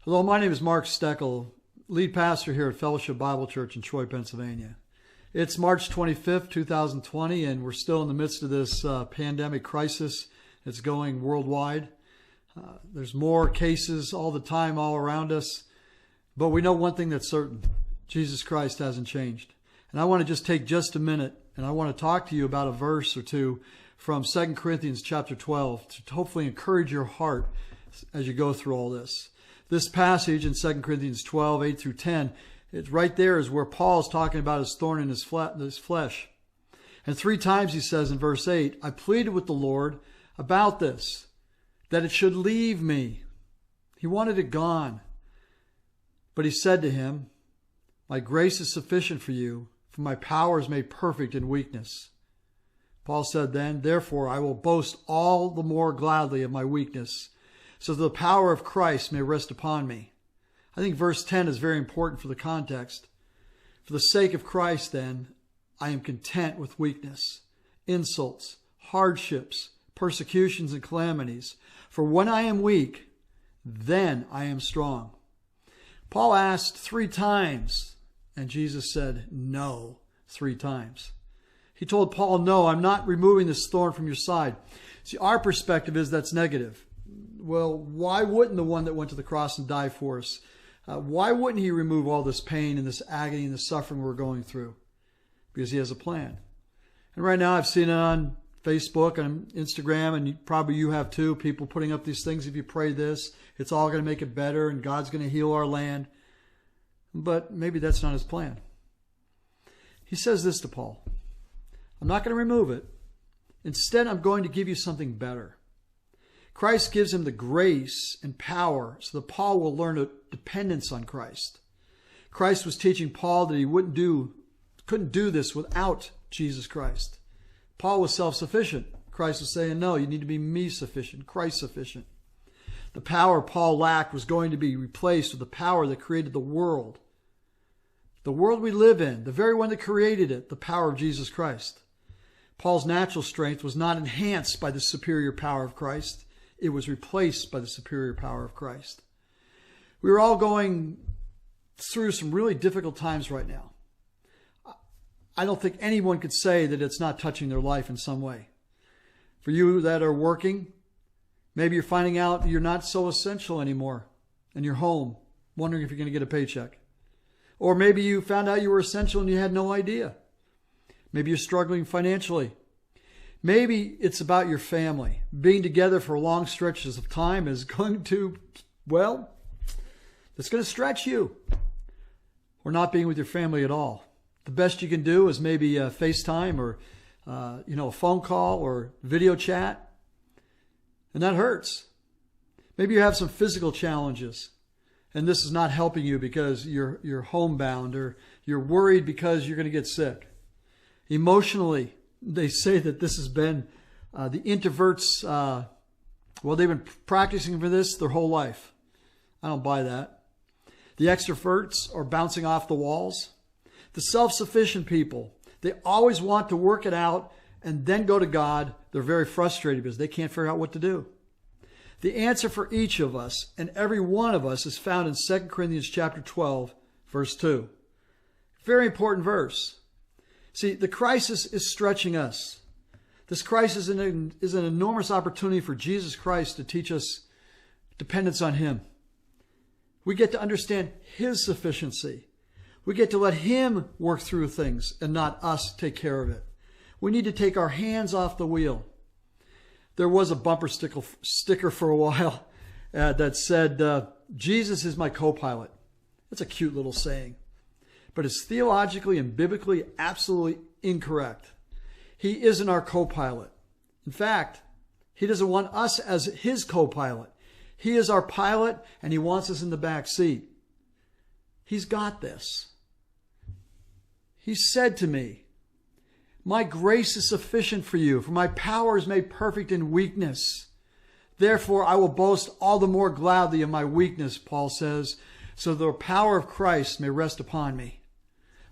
Hello, my name is Mark Steckel, lead pastor here at Fellowship Bible Church in Troy, Pennsylvania. It's March 25th, 2020, and we're still in the midst of this pandemic crisis. It's going worldwide. There's more cases all the time all around us, but we know one thing that's certain. Jesus Christ hasn't changed. And I want to just take just a minute, and I want to talk to you about a verse or two from 2 Corinthians chapter 12 to hopefully encourage your heart as you go through all this. This passage in 2 Corinthians 12, 8 through 10, it's right there is where Paul's talking about his thorn in his flesh. And 3 times he says in verse 8, I pleaded with the Lord about this, that it should leave me. He wanted it gone. But he said to him, my grace is sufficient for you, for my power is made perfect in weakness. Paul said then, therefore I will boast all the more gladly of my weakness, so that the power of Christ may rest upon me. I think verse 10 is very important for the context. For the sake of Christ, then, I am content with weakness, insults, hardships, persecutions, and calamities. For when I am weak, then I am strong. Paul asked 3 times, and Jesus said no 3 times. He told Paul, no, I'm not removing this thorn from your side. See, our perspective is that's negative. Well, why wouldn't the one that went to the cross and died for us, why wouldn't he remove all this pain and this agony and the suffering we're going through? Because he has a plan. And right now I've seen it on Facebook and Instagram, and probably you have too, people putting up these things. If you pray this, it's all going to make it better and God's going to heal our land. But maybe that's not his plan. He says this to Paul, I'm not going to remove it. Instead, I'm going to give you something better. Christ gives him the grace and power so that Paul will learn a dependence on Christ. Christ was teaching Paul that he couldn't do this without Jesus Christ. Paul was self-sufficient. Christ was saying, no, you need to be me sufficient, Christ sufficient. The power Paul lacked was going to be replaced with the power that created the world. The world we live in, the very one that created it, the power of Jesus Christ. Paul's natural strength was not enhanced by the superior power of Christ. It was replaced by the superior power of Christ. We are all going through some really difficult times right now. I don't think anyone could say that it's not touching their life in some way. For you that are working, maybe you're finding out you're not so essential anymore and you're home, wondering if you're going to get a paycheck. Or maybe you found out you were essential and you had no idea. Maybe you're struggling financially. Maybe it's about your family. Being together for long stretches of time is going to, well, it's going to stretch you. Or not being with your family at all. The best you can do is maybe FaceTime or, a phone call or video chat. And that hurts. Maybe you have some physical challenges. And this is not helping you because you're homebound or you're worried because you're going to get sick. Emotionally, they say that this has been the introverts, they've been practicing for this their whole life. I don't buy that. The extroverts are bouncing off the walls. The self-sufficient people, they always want to work it out and then go to God. They're very frustrated because they can't figure out what to do. The answer for each of us and every one of us is found in 2 Corinthians chapter 12, verse 2. Very important verse. See, the crisis is stretching us. This crisis is an enormous opportunity for Jesus Christ to teach us dependence on him. We get to understand his sufficiency. We get to let him work through things and not us take care of it. We need to take our hands off the wheel. There was a bumper sticker for a while that said, Jesus is my co-pilot. That's a cute little saying. But it's theologically and biblically absolutely incorrect. He isn't our co-pilot. In fact, he doesn't want us as his co-pilot. He is our pilot and he wants us in the back seat. He's got this. He said to me, my grace is sufficient for you, for my power is made perfect in weakness. Therefore, I will boast all the more gladly of my weakness, Paul says, so the power of Christ may rest upon me.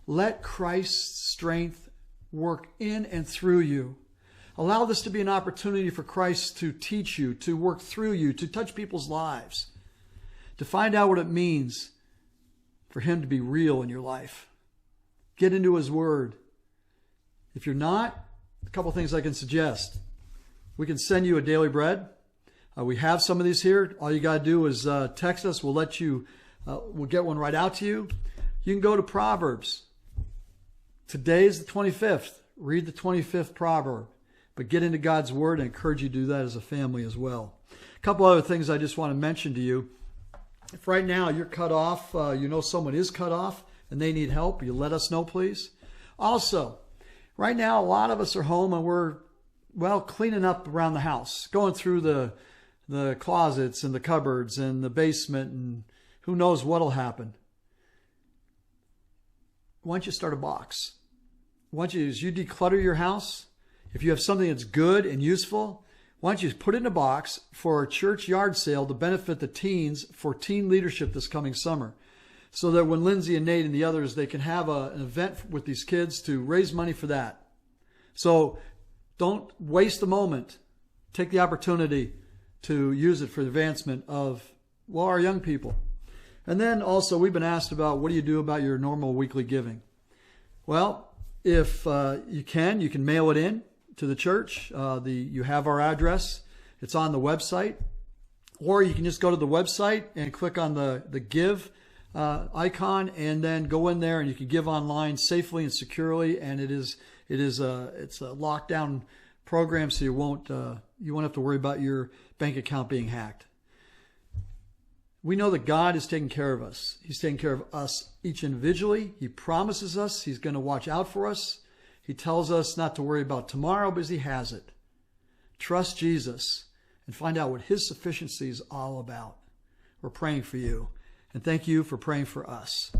Let Christ's strength work in and through you. Allow this to be an opportunity for Christ to teach you, to work through you, to touch people's lives. to find out what it means for him to be real in your life. Get into his word. If you're not, a couple things I can suggest. We can send you a daily bread. We have some of these here. All you got to do is text us. We'll get one right out to you. You can go to Proverbs. Today is the 25th. Read the 25th proverb. But get into God's word, and encourage you to do that as a family as well. A couple other things I just want to mention to you. If right now you're cut off, you know someone is cut off and they need help, you let us know, please. Also, right now a lot of us are home and we're, cleaning up around the house, going through the closets and the cupboards and the basement, and who knows what'll happen. Why don't you start a box? Why don't you, as you declutter your house, if you have something that's good and useful, why don't you put it in a box for a church yard sale to benefit the teens for teen leadership this coming summer, so that when Lindsay and Nate and the others, they can have an event with these kids to raise money for that. So don't waste the moment. Take the opportunity to use it for the advancement of, our young people. And then also, we've been asked about, what do you do about your normal weekly giving? Well, if you can mail it in to the church. You have our address. It's on the website. Or you can just go to the website and click on the give icon, and then go in there and you can give online safely and securely. And it's a lockdown program, so you won't have to worry about your bank account being hacked. We know that God is taking care of us. He's taking care of us each individually. He promises us He's going to watch out for us. He tells us not to worry about tomorrow because He has it. Trust Jesus and find out what His sufficiency is all about. We're praying for you. And thank you for praying for us.